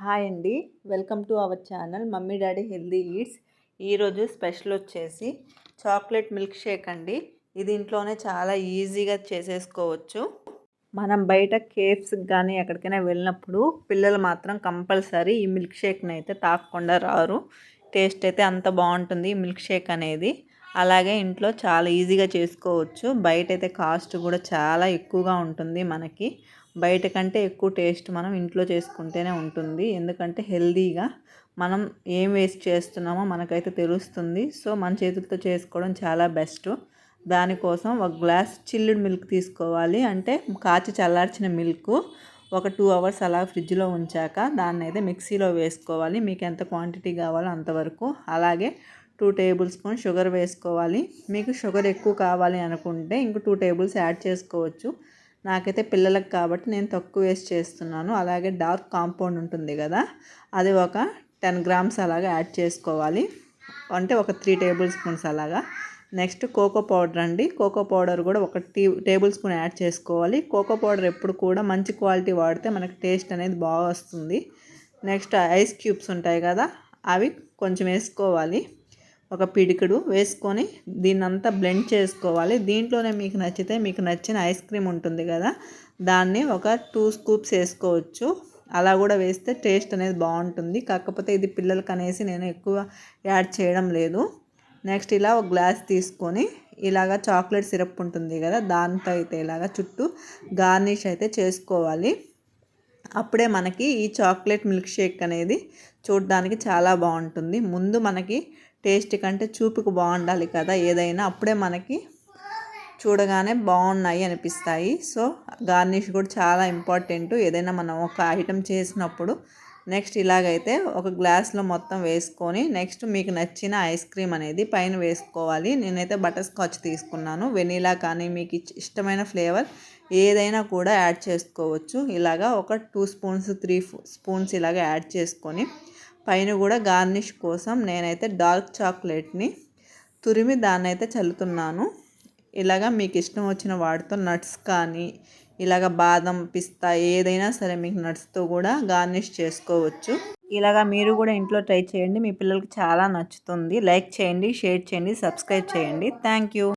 Hi అండి. Welcome to our channel mummy daddy healthy eats. ఈరోజు special వచ్చేసి chocolate milk shake అండి. ఇది ఇంట్లోనే చాలా ఈజీగా చేసేసుకోవచ్చు. మనం బయట కేఫ్స్కి కానీ ఎక్కడికైనా వెళ్ళినప్పుడు పిల్లలు మాత్రం కంపల్సరీ ఈ మిల్క్ షేక్ని అయితే తాగకుండా రారు. టేస్ట్ అయితే అంత బాగుంటుంది ఈ మిల్క్ షేక్ అనేది. అలాగే ఇంట్లో చాలా ఈజీగా చేసుకోవచ్చు. బయట అయితే కాస్ట్ కూడా చాలా ఎక్కువగా ఉంటుంది. మనకి బయట కంటే ఎక్కువ టేస్ట్ మనం ఇంట్లో చేసుకుంటేనే ఉంటుంది. ఎందుకంటే హెల్దీగా మనం ఏం వేస్ట్ చేస్తున్నామో మనకైతే తెలుస్తుంది. సో మన చేతులతో చేసుకోవడం చాలా బెస్ట్. దానికోసం ఒక గ్లాస్ చిల్లుడ్ మిల్క్ తీసుకోవాలి. అంటే కాచి చల్లార్చిన మిల్క్ ఒక 2 అవర్స్ అలా ఫ్రిడ్జ్లో ఉంచాక దాన్ని అయితే మిక్సీలో వేసుకోవాలి. మీకు ఎంత క్వాంటిటీ కావాలో అంతవరకు. అలాగే 2 టేబుల్ స్పూన్ షుగర్ వేసుకోవాలి. మీకు షుగర్ ఎక్కువ కావాలి అనుకుంటే ఇంకో 2 టేబుల్స్ యాడ్ చేసుకోవచ్చు. నాకైతే పిల్లలకు కాబట్టి నేను తక్కువ వేసి చేస్తున్నాను. అలాగే డార్క్ కాంపౌండ్ ఉంటుంది కదా, అది ఒక 10 గ్రామ్స్ అలాగా యాడ్ చేసుకోవాలి. అంటే ఒక 3 టేబుల్ స్పూన్స్ అలాగా. నెక్స్ట్ కోకో పౌడర్ అండి. కోకో పౌడర్ కూడా ఒక టేబుల్ స్పూన్ యాడ్ చేసుకోవాలి. కోకో పౌడర్ ఎప్పుడు కూడా మంచి క్వాలిటీ వాడితే మనకి టేస్ట్ అనేది బాగా వస్తుంది. నెక్స్ట్ ఐస్ క్యూబ్స్ ఉంటాయి కదా, అవి కొంచెం వేసుకోవాలి. ఒక పిడికెడు వేసుకొని దీన్నంతా బ్లెండ్ చేసుకోవాలి. దీంట్లోనే మీకు నచ్చితే మీకు నచ్చిన ఐస్ క్రీమ్ ఉంటుంది కదా, దాన్ని ఒక 2 స్కూప్స్ వేసుకోవచ్చు. అలా కూడా వేస్తే టేస్ట్ అనేది బాగుంటుంది. కాకపోతే ఇది పిల్లలకి అనేసి నేను ఎక్కువ యాడ్ చేయడం లేదు. నెక్స్ట్ ఇలా ఒక గ్లాస్ తీసుకొని ఇలాగ చాక్లెట్ సిరప్ ఉంటుంది కదా, దాంతో అయితే ఇలాగ చుట్టూ గార్నిష్ అయితే చేసుకోవాలి. అప్పుడే మనకి ఈ చాక్లెట్ మిల్క్ షేక్ అనేది చూడడానికి చాలా బాగుంటుంది. ముందు మనకి టేస్ట్ కంటే చూపుకు బాగుండాలి కదా ఏదైనా, అప్పుడే మనకి చూడగానే బాగున్నాయి అనిపిస్తాయి. సో గార్నిష్ కూడా చాలా ఇంపార్టెంట్ ఏదైనా మనం ఒక ఐటెం చేసినప్పుడు. నెక్స్ట్ ఇలాగైతే ఒక గ్లాస్లో మొత్తం వేసుకొని నెక్స్ట్ మీకు నచ్చిన ఐస్ క్రీమ్ అనేది పైన వేసుకోవాలి. నేనైతే బటర్ స్కాచ్ తీసుకున్నాను. వెనీలా కానీ మీకు ఇష్టమైన ఫ్లేవర్ ఏదైనా కూడా యాడ్ చేసుకోవచ్చు. ఇలాగా ఒక 2 స్పూన్స్ 3 స్పూన్స్ ఇలాగ యాడ్ చేసుకొని పైన కూడా గార్నిష్ కోసం నేనైతే డార్క్ చాక్లెట్ని తురిమి దాన్ని అయితే చల్లుతున్నాను. ఇలాగా మీకు ఇష్టం వచ్చిన వాటితో నట్స్ కానీ ఇలాగ బాదం పిస్తా ఏదైనా సరే మీకు నట్స్తో కూడా గార్నిష్ చేసుకోవచ్చు. ఇలాగా మీరు కూడా ఇంట్లో ట్రై చేయండి. మీ పిల్లలకి చాలా నచ్చుతుంది. లైక్ చేయండి, షేర్ చేయండి, సబ్స్క్రైబ్ చేయండి. Thank you.